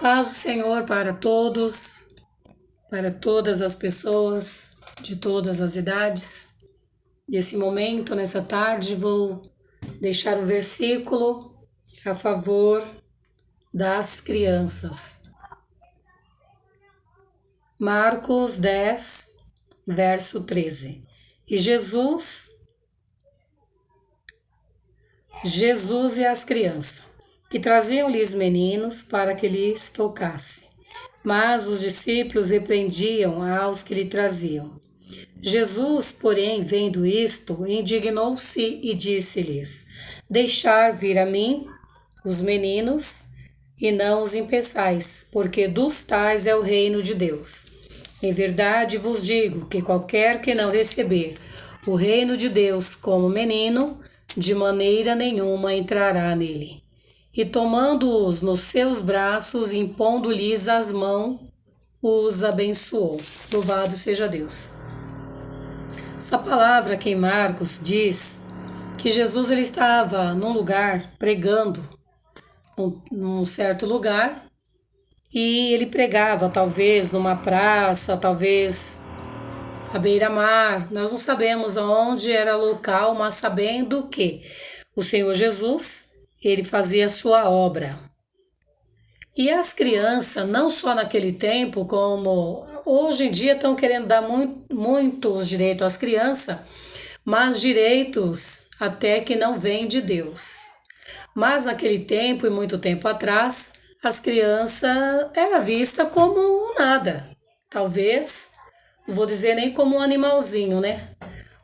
Paz do Senhor para todos, para todas as pessoas de todas as idades. Nesse momento, nessa tarde, vou deixar um versículo a favor das crianças. Marcos 10, verso 13. E Jesus e as crianças, e traziam-lhes meninos para que lhes tocasse. Mas os discípulos repreendiam aos que lhe traziam. Jesus, porém, vendo isto, indignou-se e disse-lhes: Deixar vir a mim os meninos, e não os impeçais, porque dos tais é o reino de Deus. Em verdade vos digo que qualquer que não receber o reino de Deus como menino, de maneira nenhuma entrará nele. E tomando-os nos seus braços, impondo-lhes as mãos, os abençoou. Louvado seja Deus. Essa palavra aqui em Marcos diz que Jesus ele estava num lugar pregando, num certo lugar, e ele pregava talvez numa praça, talvez à beira-mar. Nós não sabemos aonde era o local, mas sabendo que o Senhor Jesus, ele fazia a sua obra. E as crianças, não só naquele tempo, como hoje em dia estão querendo dar muitos direitos às crianças, mas direitos até que não vêm de Deus. Mas naquele tempo e muito tempo atrás, as crianças eram vistas como nada. Talvez, não vou dizer nem como um animalzinho, né?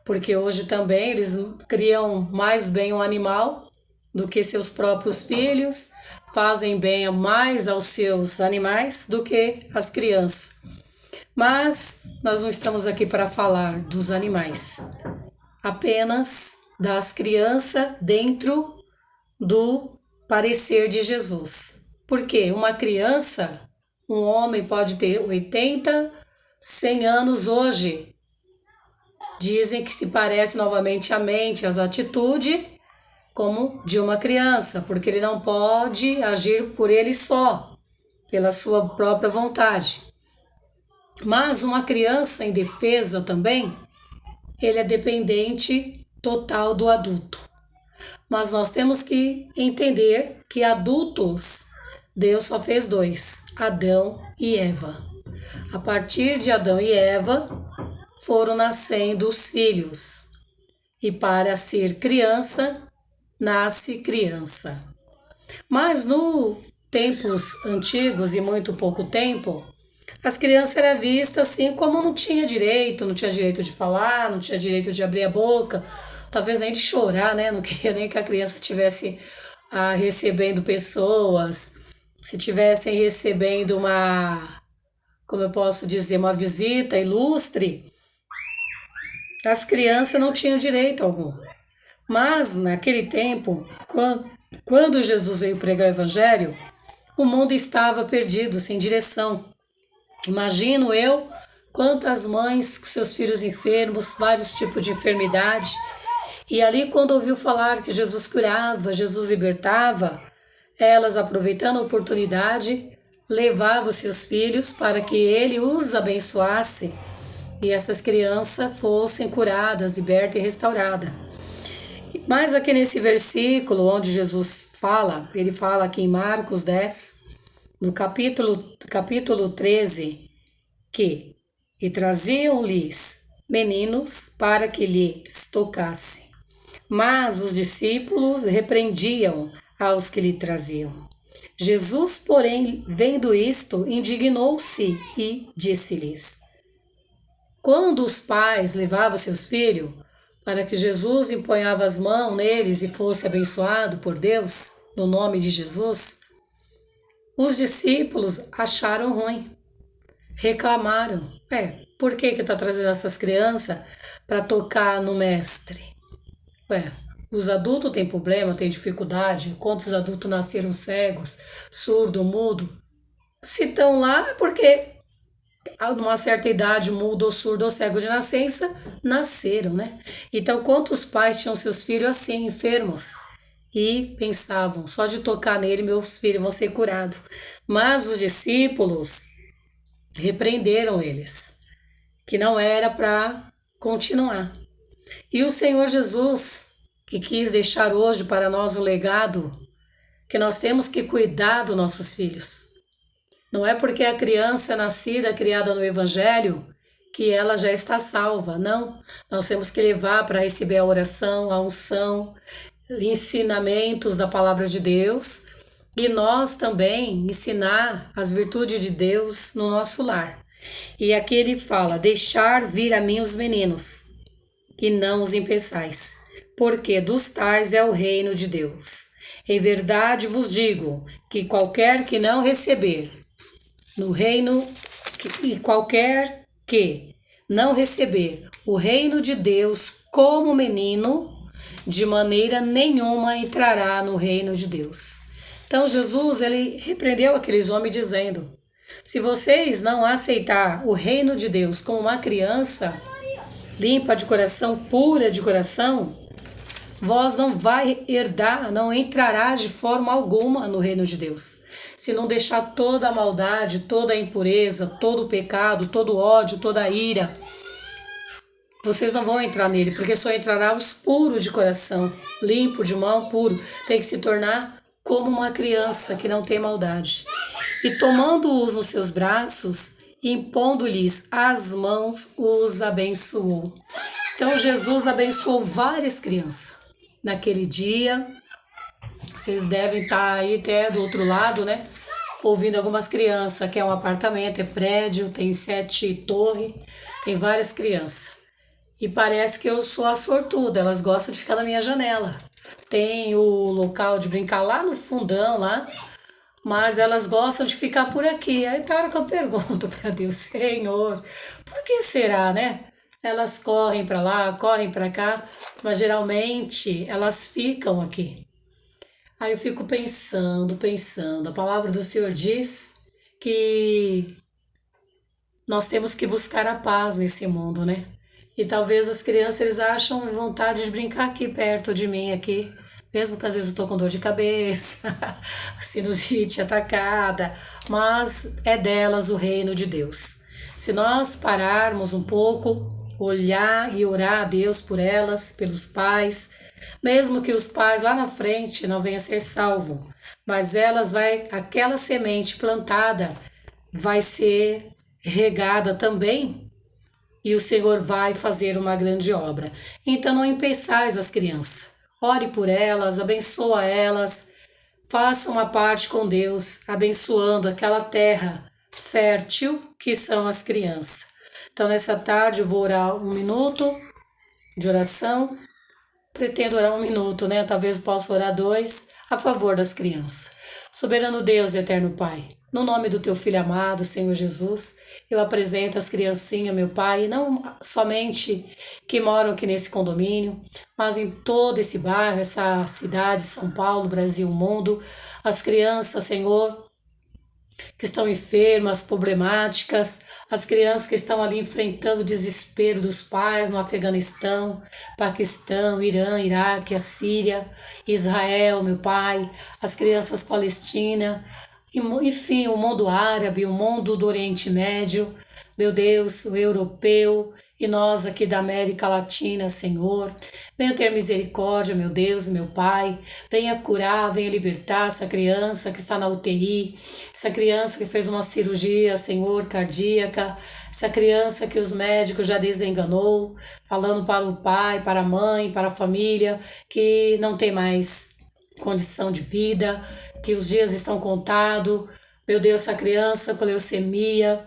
Porque hoje também eles criam mais bem o animal do que seus próprios filhos, fazem bem mais aos seus animais do que as crianças. Mas nós não estamos aqui para falar dos animais, apenas das crianças dentro do parecer de Jesus. Porque uma criança, um homem pode ter 80, 100 anos hoje. Dizem que se parece novamente a mente, as atitudes, como de uma criança, porque ele não pode agir por ele só, pela sua própria vontade. Mas uma criança indefesa também, ele é dependente total do adulto. Mas nós temos que entender que adultos, Deus só fez dois, Adão e Eva. A partir de Adão e Eva, foram nascendo os filhos. E para ser criança, nasce criança. Mas no tempos antigos e muito pouco tempo, as crianças eram vistas assim como não tinha direito de falar, não tinha direito de abrir a boca, talvez nem de chorar, né? Não queria nem que a criança estivesse recebendo pessoas, se estivessem recebendo como eu posso dizer, uma visita ilustre, as crianças não tinham direito algum. Mas naquele tempo, quando Jesus veio pregar o evangelho, o mundo estava perdido, sem direção. Imagino eu quantas mães com seus filhos enfermos, vários tipos de enfermidade, e ali quando ouviu falar que Jesus curava, Jesus libertava, elas aproveitando a oportunidade, levavam seus filhos para que ele os abençoasse e essas crianças fossem curadas, libertas e restauradas. Mas aqui nesse versículo onde Jesus fala, ele fala aqui em Marcos 10, no capítulo 13, que e traziam-lhes meninos para que lhes tocasse. Mas os discípulos repreendiam aos que lhe traziam. Jesus, porém, vendo isto, indignou-se e disse-lhes: Quando os pais levavam seus filhos para que Jesus empunhava as mãos neles e fosse abençoado por Deus, no nome de Jesus, os discípulos acharam ruim, reclamaram. Por que está trazendo essas crianças para tocar no mestre? Os adultos têm problema, têm dificuldade. Quantos adultos nasceram cegos, surdo, mudo? Se estão lá é porque numa certa idade, mudo ou surdo ou cego de nascença, nasceram, né? Então, quantos pais tinham seus filhos assim, enfermos? e pensavam, só de tocar nele meus filhos vão ser curados. Mas os discípulos repreenderam eles, que não era para continuar. E o Senhor Jesus, que quis deixar hoje para nós o legado, que nós temos que cuidar dos nossos filhos. Não é porque a criança é nascida, criada no Evangelho, que ela já está salva. Não, nós temos que levar para receber a oração, a unção, ensinamentos da palavra de Deus e nós também ensinar as virtudes de Deus no nosso lar. E aqui ele fala, deixar vir a mim os meninos e não os impeçais, porque dos tais é o reino de Deus. Em verdade vos digo que qualquer que não receber no reino, e qualquer que não receber o reino de Deus como menino, de maneira nenhuma entrará no reino de Deus. Então Jesus, ele repreendeu aqueles homens dizendo, se vocês não aceitar o reino de Deus como uma criança, limpa de coração, pura de coração, vós não vai herdar, não entrará de forma alguma no reino de Deus. Se não deixar toda a maldade, toda a impureza, todo o pecado, todo o ódio, toda a ira, vocês não vão entrar nele, porque só entrará os puros de coração, limpo de mão, puro. Tem que se tornar como uma criança que não tem maldade. E tomando-os nos seus braços, impondo-lhes as mãos, os abençoou. Então Jesus abençoou várias crianças. Naquele dia, vocês devem estar aí até do outro lado, né? Ouvindo algumas crianças, que é um apartamento, é prédio, tem 7 torres, tem várias crianças. E parece que eu sou a sortuda, elas gostam de ficar na minha janela. Tem o local de brincar lá no fundão, lá, mas elas gostam de ficar por aqui. Aí tem hora que eu pergunto para Deus, Senhor, por que será, né? Elas correm para lá, correm para cá, mas geralmente elas ficam aqui. Aí eu fico pensando. A palavra do Senhor diz que nós temos que buscar a paz nesse mundo, né? E talvez as crianças eles acham vontade de brincar aqui perto de mim, aqui, mesmo que às vezes eu estou com dor de cabeça, sinusite atacada, mas é delas o reino de Deus. Se nós pararmos um pouco, olhar e orar a Deus por elas, pelos pais, mesmo que os pais lá na frente não venham a ser salvos, mas aquela semente plantada vai ser regada também, e o Senhor vai fazer uma grande obra. Então não impeçais as crianças. Ore por elas, abençoa elas, faça uma parte com Deus, abençoando aquela terra fértil que são as crianças. Então nessa tarde eu vou orar 1 minuto de oração. Pretendo orar 1 minuto, né? Talvez possa orar 2 a favor das crianças. Soberano Deus e eterno Pai, no nome do teu Filho amado, Senhor Jesus, eu apresento as criancinhas, meu Pai, não somente que moram aqui nesse condomínio, mas em todo esse bairro, essa cidade, São Paulo, Brasil, mundo, as crianças, Senhor, que estão enfermas, problemáticas, as crianças que estão ali enfrentando o desespero dos pais no Afeganistão, Paquistão, Irã, Iraque, a Síria, Israel, meu Pai, as crianças palestinas, enfim, o mundo árabe, o mundo do Oriente Médio, meu Deus, o europeu e nós aqui da América Latina, Senhor. Venha ter misericórdia, meu Deus, meu Pai. Venha curar, venha libertar essa criança que está na UTI, essa criança que fez uma cirurgia, Senhor, cardíaca, essa criança que os médicos já desenganou, falando para o pai, para a mãe, para a família, que não tem mais condição de vida, que os dias estão contados. Meu Deus, essa criança com leucemia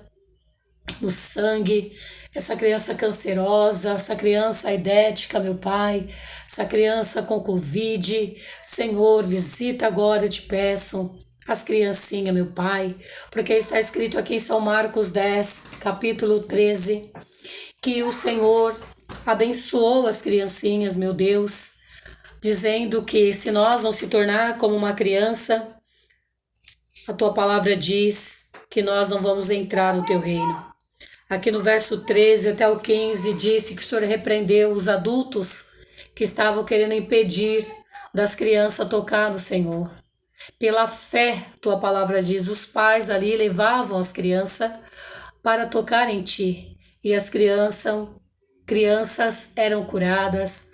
no sangue, essa criança cancerosa, essa criança aidética, meu Pai, essa criança com Covid, Senhor, visita agora, eu te peço, as criancinhas, meu Pai, porque está escrito aqui em São Marcos 10, capítulo 13, que o Senhor abençoou as criancinhas, meu Deus, dizendo que se nós não se tornar como uma criança, a tua palavra diz que nós não vamos entrar no teu reino. Aqui no verso 13 até o 15 disse que o Senhor repreendeu os adultos que estavam querendo impedir das crianças tocando, Senhor. Pela fé, tua palavra diz, os pais ali levavam as crianças para tocar em ti. E as crianças eram curadas,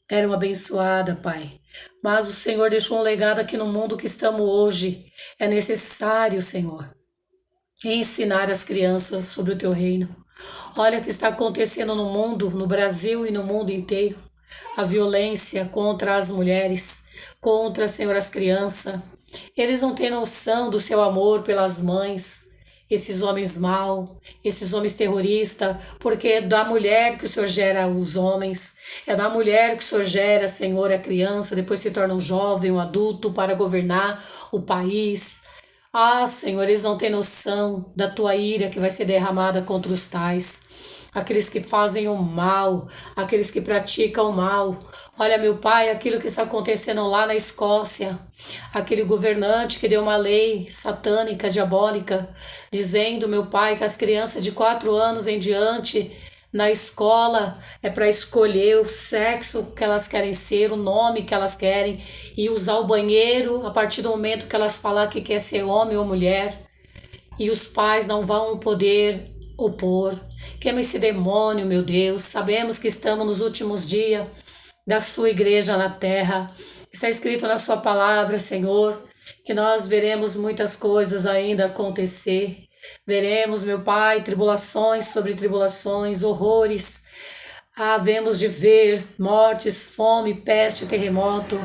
eram abençoadas, Pai. Mas o Senhor deixou um legado aqui no mundo que estamos hoje. É necessário, Senhor, ensinar as crianças sobre o teu reino. Olha o que está acontecendo no mundo, no Brasil e no mundo inteiro. A violência contra as mulheres, contra, Senhor, as crianças. Eles não têm noção do seu amor pelas mães, esses homens maus, esses homens terroristas, porque é da mulher que o Senhor gera os homens, é da mulher que o Senhor gera, Senhor, a criança, depois se torna um jovem, um adulto para governar o país. Ah, Senhor, eles não têm noção da tua ira que vai ser derramada contra os tais. Aqueles que fazem o mal, aqueles que praticam o mal. Olha, meu Pai, aquilo que está acontecendo lá na Escócia, aquele governante que deu uma lei satânica, diabólica, dizendo, meu Pai, que as crianças de 4 anos em diante na escola é para escolher o sexo que elas querem ser, o nome que elas querem e usar o banheiro a partir do momento que elas falar que quer ser homem ou mulher. E os pais não vão poder opor. Queima esse demônio, meu Deus. Sabemos que estamos nos últimos dias da sua igreja na terra. Está escrito na sua palavra, Senhor, que nós veremos muitas coisas ainda acontecer. Veremos, meu Pai, tribulações sobre tribulações, horrores. Havemos de ver mortes, fome, peste, terremoto.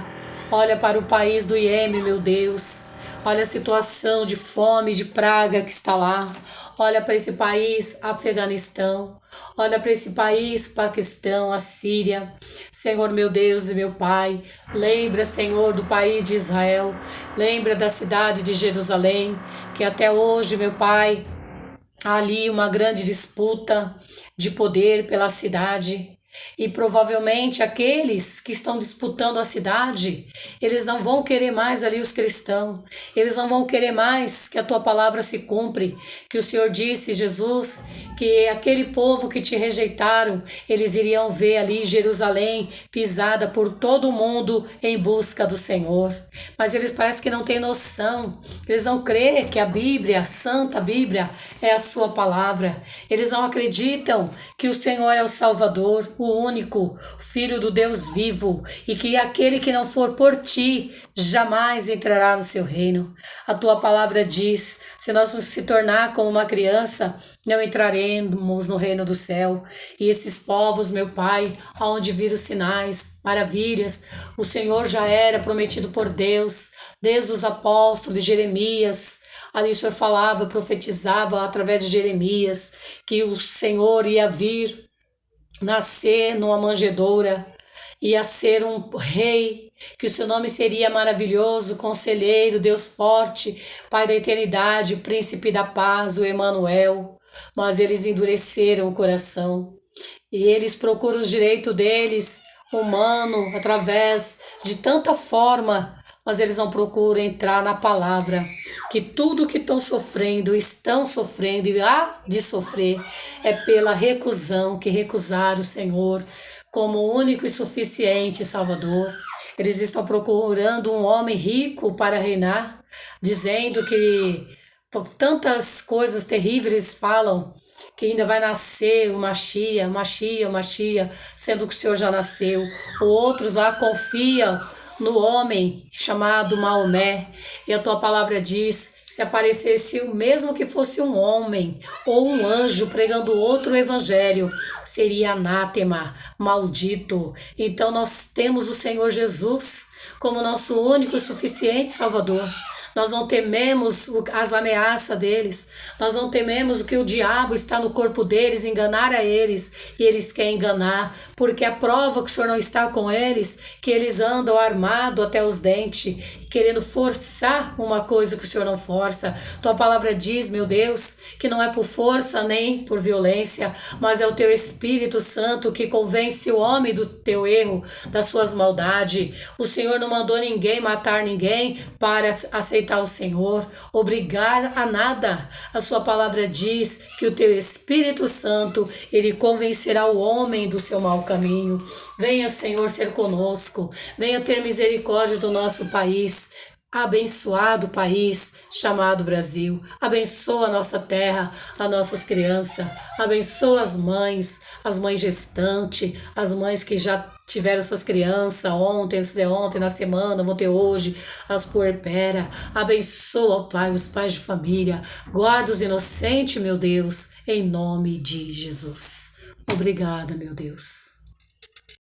Olha para o país do Iêmen, meu Deus. Olha a situação de fome, de praga que está lá. Olha para esse país, Afeganistão. Olha para esse país, Paquistão, a Síria. Senhor, meu Deus e meu Pai, lembra, Senhor, do país de Israel. Lembra da cidade de Jerusalém, que até hoje, meu Pai, há ali uma grande disputa de poder pela cidade. E provavelmente aqueles que estão disputando a cidade, eles não vão querer mais ali os cristãos, eles não vão querer mais que a tua palavra se cumpre, que o Senhor disse, Jesus, que aquele povo que te rejeitaram, eles iriam ver ali Jerusalém pisada por todo mundo em busca do Senhor. Mas eles parecem que não têm noção, eles não creem que a Bíblia, a Santa Bíblia, é a sua palavra. Eles não acreditam que o Senhor é o Salvador, o único, Filho do Deus vivo, e que aquele que não for por ti, jamais entrará no seu reino. A tua palavra diz, se nós nos se tornar como uma criança, não entraremos no reino do céu. E esses povos, meu Pai, aonde viram sinais, maravilhas, o Senhor já era prometido por Deus, desde os apóstolos de Jeremias. Ali o Senhor falava, profetizava através de Jeremias, que o Senhor ia vir, nascer numa manjedoura, ia ser um rei, que o seu nome seria maravilhoso, conselheiro, Deus forte, Pai da eternidade, príncipe da paz, o Emanuel. Mas eles endureceram o coração e eles procuram os direitos deles, humano, através de tanta forma, mas eles não procuram entrar na palavra, que tudo que estão sofrendo e há de sofrer é pela recusão, que recusaram o Senhor como único e suficiente Salvador. Eles estão procurando um homem rico para reinar, dizendo que tantas coisas terríveis falam, que ainda vai nascer o Machia, sendo que o Senhor já nasceu. Outros lá confiam no homem chamado Maomé, e a tua palavra diz, se aparecesse o mesmo que fosse um homem ou um anjo pregando outro evangelho, seria anátema, maldito. Então nós temos o Senhor Jesus como nosso único e suficiente Salvador. Nós não tememos as ameaças deles, nós não tememos o que o diabo está no corpo deles, enganar a eles, e eles querem enganar, porque a prova que o Senhor não está com eles, que eles andam armados até os dentes, querendo forçar uma coisa que o Senhor não força. Tua palavra diz, meu Deus, que não é por força nem por violência, mas é o teu Espírito Santo que convence o homem do teu erro, das suas maldades. O Senhor não mandou ninguém matar ninguém para aceitar aceitar o Senhor, obrigar a nada. A sua palavra diz que o teu Espírito Santo, ele convencerá o homem do seu mau caminho. Venha, Senhor, ser conosco. Venha ter misericórdia do nosso país. Abençoado país chamado Brasil. Abençoa a nossa terra, as nossas crianças. Abençoa as mães gestantes, as mães que já tiveram suas crianças ontem, antes de ontem, na semana, vão ter hoje, as puerperas. Abençoa, Pai, os pais de família. Guarda os inocentes, meu Deus, em nome de Jesus. Obrigada, meu Deus.